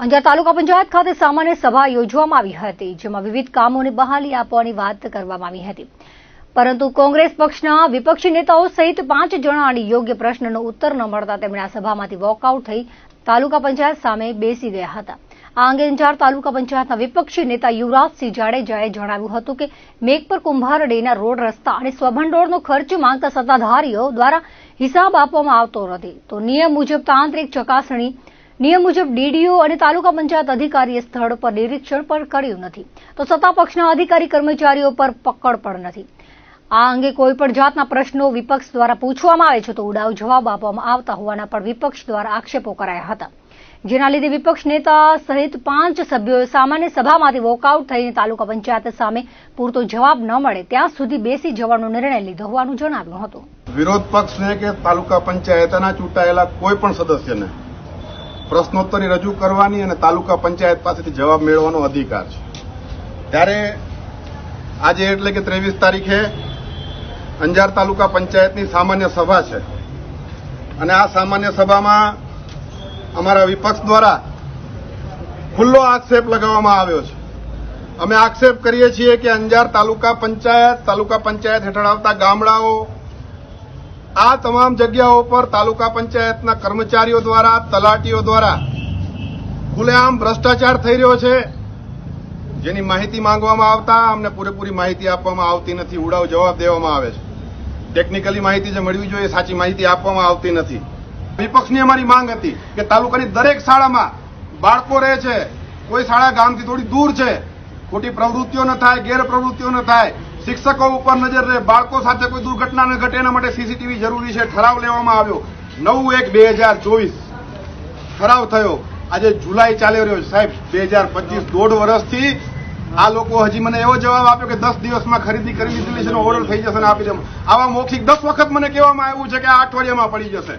અંજાર તાલુકા પંચાયત ખાતે સામાન્ય સભા યોજવામાં આવી હતી, જેમાં વિવિધ કામોને બહાલી આપવાની વાત કરવામાં આવી હતી. પરંતુ કોંગ્રેસ પક્ષના વિપક્ષી નેતાઓ સહિત 5 જણાને યોગ્ય પ્રશ્નનો ઉત્તર ન મળતા તેમણે આ સભામાંથી વોકઆઉટ થઈ તાલુકા પંચાયત સામે બેસી ગયા હતા. આ અંગે અંજાર તાલુકા પંચાયતના વિપક્ષી નેતા યુવરાજસિંહ જાડેજાએ જણાવ્યું હતું કે મેઘપર કુંભારડીના રોડ રસ્તા અને સ્વભંડોળનો ખર્ચ માંગતા સત્તાધારીઓ દ્વારા હિસાબ આપવામાં આવતો નથી, તો નિયમ મુજબ તાંત્રિક ચકાસણી નિયમ મુજબ ડીડીઓ અને તાલુકા પંચાયત અધિકારીએ સ્થળ પર નિરીક્ષણ પણ કર્યું નથી, તો સત્તા પક્ષના અધિકારી કર્મચારીઓ પર પકડ પણ નથી. આ અંગે કોઈ પણ જાતના પ્રશ્નો વિપક્ષ દ્વારા પૂછવામાં આવે છે તો ઉડાવ જવાબ આપવામાં આવતા હોવાના પણ વિપક્ષ દ્વારા આક્ષેપો કરાયા હતા, જેના લીધે વિપક્ષ નેતા સહિત 5 સભ્યોએ સામાન્ય સભામાંથી વોકઆઉટ થઈને તાલુકા પંચાયત સામે પૂરતો જવાબ ન મળે ત્યાં સુધી બેસી જવાનો નિર્ણય લીધો હોવાનું જણાવ્યું હતું. વિરોધ પક્ષને કે તાલુકા પંચાયતના ચૂંટાયેલા કોઈ પણ સદસ્યને પ્રશ્નોત્તરી રજૂ કરવાની અને તાલુકા પંચાયત પાસેથી જવાબ મેળવવાનો અધિકાર છે. ત્યારે આજે એટલે કે 23 તારીખે અંજાર તાલુકા પંચાયતની સામાન્ય સભા છે અને આ સામાન્ય સભામાં અમારા વિપક્ષ દ્વારા ખુલ્લો આક્ષેપ લગાવવામાં આવ્યો છે. અમે આક્ષેપ કરીએ છીએ કે અંજાર તાલુકા પંચાયત હેઠળ આવતા ગામડાઓ આ તમામ જગ્યાઓ પર તાલુકા પંચાયતના કર્મચારીઓ દ્વારા તલાટીઓ દ્વારા ખુલ્લેઆમ ભ્રષ્ટાચાર થઈ રહ્યો છે, જેની માહિતી માંગવામાં આવતા અમને પૂરેપૂરી માહિતી આપવામાં આવતી નથી, ઉડાવ જવાબ દેવામાં આવે છે. ટેકનિકલી માહિતી જે મળવી જોઈએ સાચી માહિતી આપવામાં આવતી નથી. વિપક્ષની અમારી માંગ હતી કે તાલુકાની દરેક શાળામાં બાળકો રહે છે, કોઈ શાળા ગામથી થોડી દૂર છે, ખોટી પ્રવૃત્તિઓ ન થાય, ગેરપ્રવૃત્તિઓ ન થાય, શિક્ષકો ઉપર નજર રહે, બાળકો સાથે કોઈ દુર્ઘટના ન ઘટે એના માટે સીસીટીવી જરૂરી છે. ઠરાવ લેવામાં આવ્યો 9/1/2024 ઠરાવ થયો. આજે જુલાઈ ચાલી રહ્યો છે સાહેબ 2025, 1.5 વર્ષથી આ લોકો હજી મને એવો જવાબ આપ્યો કે 10 દિવસમાં ખરીદી કરી લીધેલી છે, ઓર્ડર થઈ જશે ને આપી દે. આવા મૌખિક 10 વખત મને કહેવામાં આવ્યું છે કે આ અઠવાડિયામાં પડી જશે.